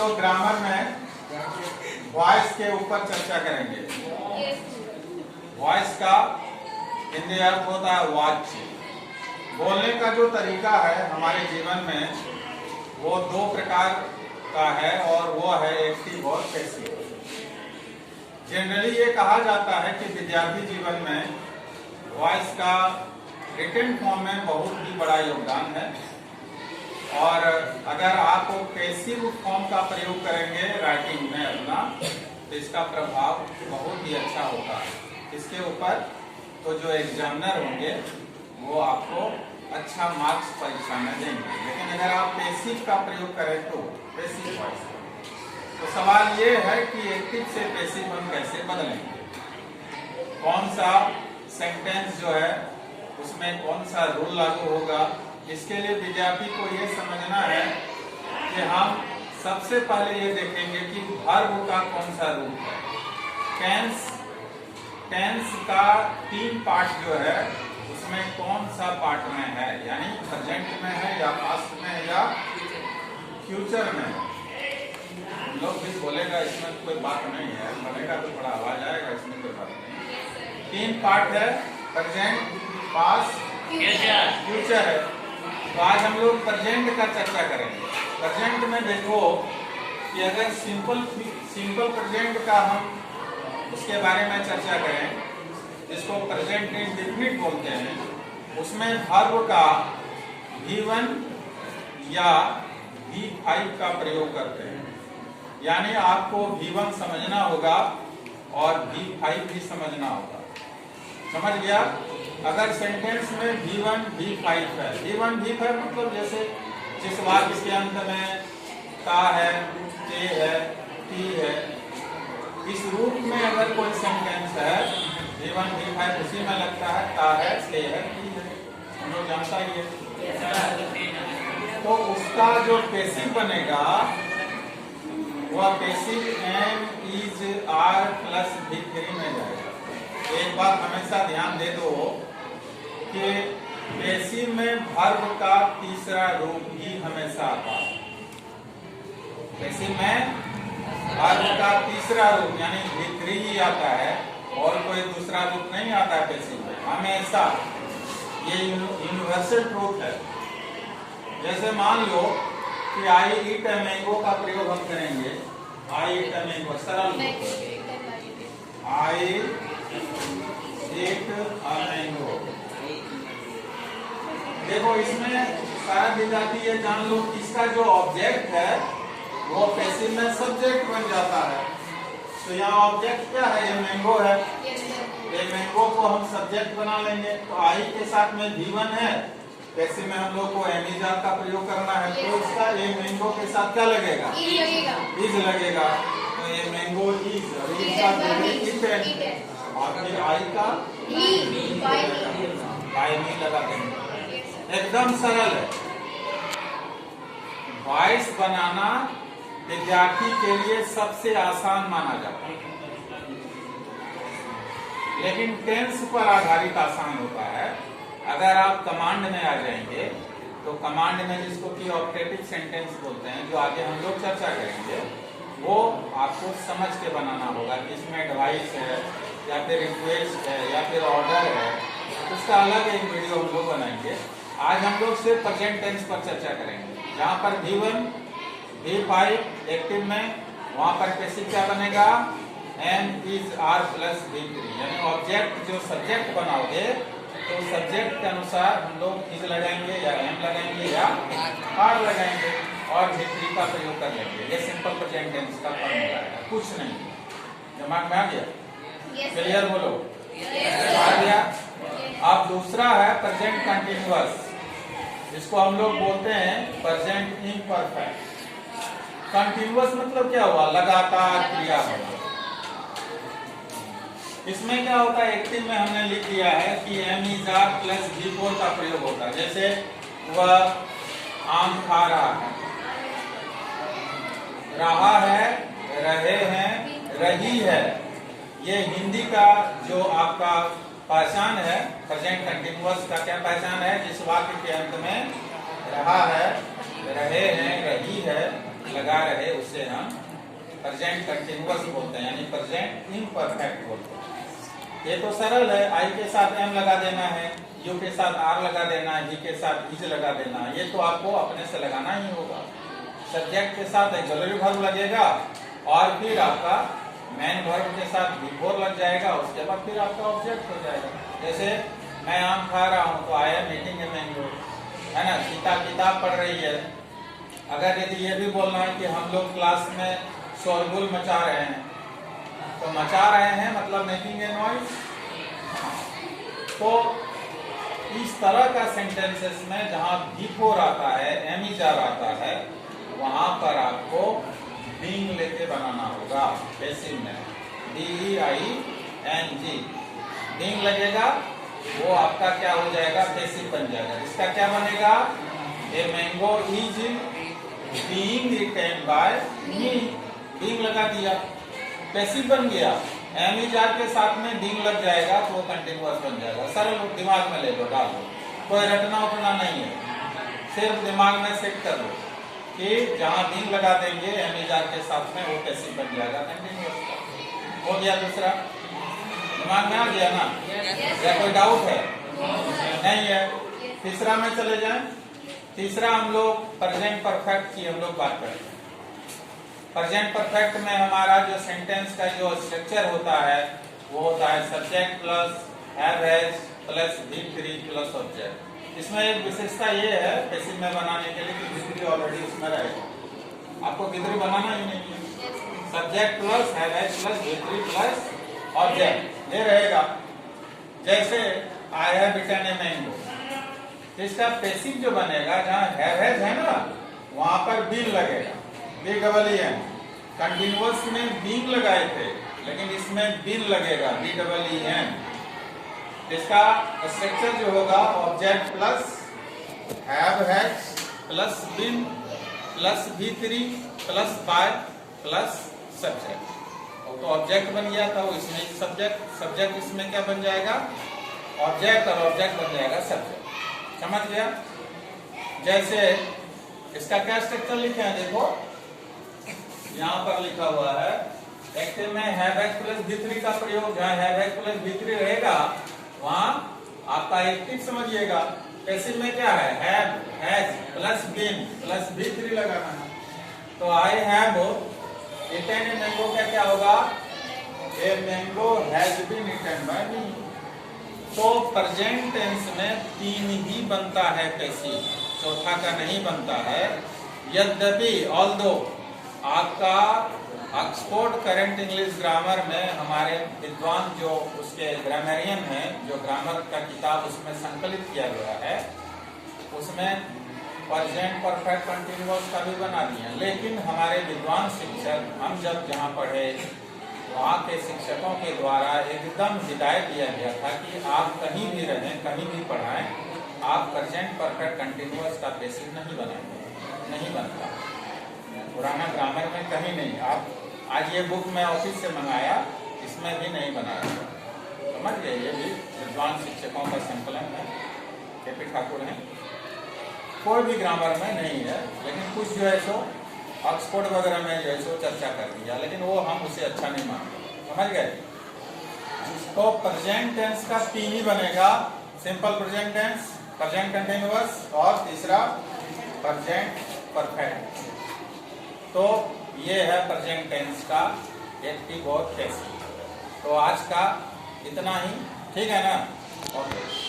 लोग ग्रामर में वॉइस के ऊपर चर्चा करेंगे। वॉइस का हिंदी अर्थ होता है वाच्य। बोलने का जो तरीका है हमारे जीवन में वो दो प्रकार का है और वो है एक्टिव और पैसिव। जनरली ये कहा जाता है कि विद्यार्थी जीवन में वॉइस का रिटन फॉर्म में बहुत ही बड़ा योगदान है और अगर आप पैसिव फॉर्म का प्रयोग करेंगे राइटिंग में अपना तो इसका प्रभाव बहुत ही अच्छा होता है। इसके ऊपर तो जो एग्जामिनर होंगे वो आपको अच्छा मार्क्स परीक्षा में देंगे। लेकिन अगर आप पैसिव का प्रयोग करें तो पैसिव वॉइस तो सवाल ये है कि एक्टिव से पैसिव हम कैसे बदलेंगे, कौन सा सेंटेंस जो है उसमें कौन सा रूल लागू होगा। इसके लिए विद्यार्थी को ये समझना है कि हम सबसे पहले ये देखेंगे कि वर्ब का कौन सा रूप है। टेंस का 3 पार्ट जो है उसमें कौन सा पार्ट में है, यानी प्रेजेंट में है या पास्ट में है या फ्यूचर में है। लोग भी बोलेगा इसमें कोई बात नहीं है, बोलेगा तो थोड़ा आवाज आएगा, इसमें कोई बात नहीं। 3 पार्ट है, प्रेजेंट, पास्ट, फ्यूचर है। तो आज हम लोग प्रेजेंट का चर्चा करेंगे। प्रेजेंट में देखो कि अगर सिंपल प्रेजेंट का हम उसके बारे में चर्चा करें जिसको प्रेजेंट इंडेफिनिट बोलते हैं, उसमें वर्ब का V1 या V5 का प्रयोग करते हैं। यानी आपको V1 समझना होगा और V5 भी समझना होगा। समझ गया? अगर सेंटेंस में V1 V5 है, V1 V5 मतलब जैसे जिस वाक्य के अंत में का है, के है, टी है, इस रूप में अगर कोई सेंटेंस है V1 V5 उसी में लगता है, का है, से है, टी है, हम लोग जानता ही है। तो उसका जो पैसिव बनेगा वह passive am is are plus V3 में जाएगा। एक बात हमेशा ध्यान दे दो कि पैसिव में वर्ब का तीसरा रूप ही हमेशा आता है। पैसिव में वर्ब का तीसरा रूप यानी V3 ही आता है और कोई दूसरा रूप नहीं आता है पैसिव में हमेशा। ये यूनिवर्सल ट्रूथ है। जैसे मान लो कि आई ईट ए मैंगो का प्रयोग हम करेंगे। आई ईट ए मैंगो सरल आई ईट अ मैंगो। देखो इसमें सारा विद्यार्थी ये जान लो कि इसका जो ऑब्जेक्ट है वो पैसिव में सब्जेक्ट बन जाता है। तो यहाँ ऑब्जेक्ट क्या है? ये मैंगो है। ये मैंगो को हम सब्जेक्ट बना लेंगे। तो आई के साथ में V1 है, पैसिव में हम लोग को एमिजार का प्रयोग करना है। तो इसका ये मैंगो के साथ क्या लगेगा? इज लगेगा। तो ये मैंगो इज और फिर आई का आई में लगा देंगे। एकदम सरल है। वॉइस बनाना विद्यार्थी के लिए सबसे आसान माना जाता है, लेकिन टेंस पर आधारित आसान होता है। अगर आप कमांड में आ जाएंगे तो कमांड में जिसको कि ऑपरेटिव सेंटेंस बोलते हैं, जो आगे हम लोग चर्चा करेंगे, वो आपको समझ के बनाना होगा कि इसमें एडवाइस है या फिर रिक्वेस्ट है या फिर ऑर्डर है। उसका अलग एक वीडियो हम लोग बनाएंगे। आज हम लोग सिर्फ प्रेजेंट टेंस पर चर्चा करेंगे। जहाँ पर V1 V5 एक्टिव में, वहां पर पैसिव क्या बनेगा? Am is are plus V3। यानी ऑब्जेक्ट जो सब्जेक्ट बनाओगे तो सब्जेक्ट के अनुसार हम लोग इज लगाएंगे या एम लगाएंगे या आर लगाएंगे और V3 का प्रयोग कर लेंगे। ये सिंपल प्रेजेंट टेंस का फॉर्मूला है, कुछ नहीं। दिमाग में आ गया? क्लियर बोलो? आ गया? अब दूसरा है प्रेजेंट कंटिन्यूअस, जिसको हम लोग बोलते हैं प्रेजेंट इम्परफेक्ट। कंटिन्यूअस मतलब क्या हुआ? लगातार क्रिया होगा। इसमें क्या होता है? एक्टिव में हमने लिख दिया है कि M is are plus V4 का प्रयोग होता है। जैसे वह आम खा रहा है, रहा है, रहे हैं, रही है। ये हिंदी का जो आपका पहचान है, प्रेजेंट कंटिन्यूअस का क्या पहचान है? जिस वाक्य के अंत में रहा है, रहे हैं, रही है लगा रहे उसे हम प्रेजेंट कंटिन्यूअस बोलते हैं, यानी प्रेजेंट इम्परफेक्ट बोलते हैं। ये तो सरल है, आई के साथ एम लगा देना है, यू के साथ आर लगा देना है, ही के साथ इज लगा देना है, ये तो आपको अपने से लगाना ही होगा। सब्जेक्ट के साथ एक्सिलरी वर्ब लगेगा और फिर आपका मेन वर्ब के साथ बिफोर लग जाएगा, उसके बाद फिर आपका ऑब्जेक्ट हो जाएगा। जैसे मैं आम खा रहा हूँ तो I am eating a mango, है ना। सीता किताब पढ़ रही है। अगर यदि ये भी बोलना है कि हम लोग क्लास में शोरगुल मचा रहे हैं, तो मचा रहे हैं मतलब मेकिंग ए नॉइज। तो इस तरह का सेंटेंसेस में जहां बिफोर आता है, एमिजार आता है, वहां पर आपको बीइंग लेके बनाना होगा। पैसिव में BEING बीइंग लगेगा, वो आपका क्या हो जाएगा, पैसिव बन जाएगा। इसका क्या बनेगा, a mango is being eaten by me. Being लगा दिया, पैसिव बन गया। एमिजार के साथ में बीइंग लग जाएगा तो वो कंटिन्यूअस बन जाएगा। सरल दिमाग में ले लो, डाल लो, कोई रटना उठना नहीं है, सिर्फ दिमाग में सेट कर लो कि जहां बीइंग लगा देंगे एमिजार के साथ में वो पैसिव बन जाएगा, कंटिन्यूअस हो गया। दूसरा दिमाग में आ गया ना, या कोई डाउट है? नहीं है। तीसरा में चले जाएं। तीसरा हम लोग प्रेजेंट परफेक्ट की हम लोग बात करते हैं। प्रेजेंट परफेक्ट में हमारा जो सेंटेंस का जो स्ट्रक्चर होता है वो होता है subject plus have has plus V3 plus object. इसमें एक विशेषता ये है पैसिव में बनाने के लिए कि V3 ऑलरेडी उसमें रहेगा, आपको V3 बनाना ही नहीं है। Subject plus have has plus V3 plus object ये रहेगा। जैसे I have eaten a mango, इसका पैसिव जो बनेगा, जहाँ हैव हैज है ना वहां पर बीन लगेगा, BEEN। कंटिन्यूअस में बीन लगाए थे, लेकिन इसमें बीन लगेगा, BEEN। इसका स्ट्रक्चर जो होगा object plus have has plus been plus V3 plus by plus subject. तो ऑब्जेक्ट बन गया था, वो इसमें सब्जेक्ट इसमें क्या बन जाएगा, ऑब्जेक्ट, और ऑब्जेक्ट बन जाएगा सब्जेक्ट। समझ गया? जैसे इसका क्या स्ट्रक्चर लिखे हैं, देखो यहाँ पर लिखा हुआ है एक्टिव में हैव हैज प्लस V3 का प्रयोग। जहाँ हैव हैज प्लस V3 रहेगा वहां आपका एक्टिव समझिएगा। पैसिव में क्या है, have has plus been plus V3 लगाना है। तो I have eaten a mango का क्या होगा, a mango has been eaten by me. तो प्रेजेंट टेंस में 3 ही बनता है पैसिव, चौथा का नहीं बनता है। यद्यपि ऑल्दो आपका ऑक्सफोर्ड करंट इंग्लिश ग्रामर में हमारे विद्वान जो उसके ग्रामरियन हैं, जो ग्रामर का किताब उसमें संकलित किया गया है, उसमें प्रेजेंट परफेक्ट कंटिन्यूअस का भी बना दिया। लेकिन हमारे विद्वान शिक्षक, हम जब जहाँ पढ़े वहाँ के शिक्षकों के द्वारा एकदम हिदायत दिया गया था कि आप कहीं भी रहें, कहीं भी पढ़ाएं, आप प्रेजेंट परफेक्ट कंटिन्यूअस का पैसिव नहीं बनाएंगे, नहीं बनता। पुराना ग्रामर में कहीं नहीं। आप आज ये बुक मैं ऑफिस से मंगाया, इसमें भी नहीं बनाया। समझ गए? ये भी विद्वान शिक्षकों का संकलन है, KP ठाकुर हैं। कोई भी ग्रामर में नहीं है, लेकिन कुछ जो है सो ऑक्सफोर्ड वगैरह में जो है सो चर्चा कर दिया, लेकिन वो हम उसे अच्छा नहीं मानते। समझ गए? तो प्रेजेंट टेंस का 3 ही बनेगा, simple present tense, present continuous और तीसरा प्रेजेंट परफेक्ट। तो ये है प्रेजेंट टेंस का एक्टिव और पैसिव। तो आज का इतना ही, ठीक है ना? ओके।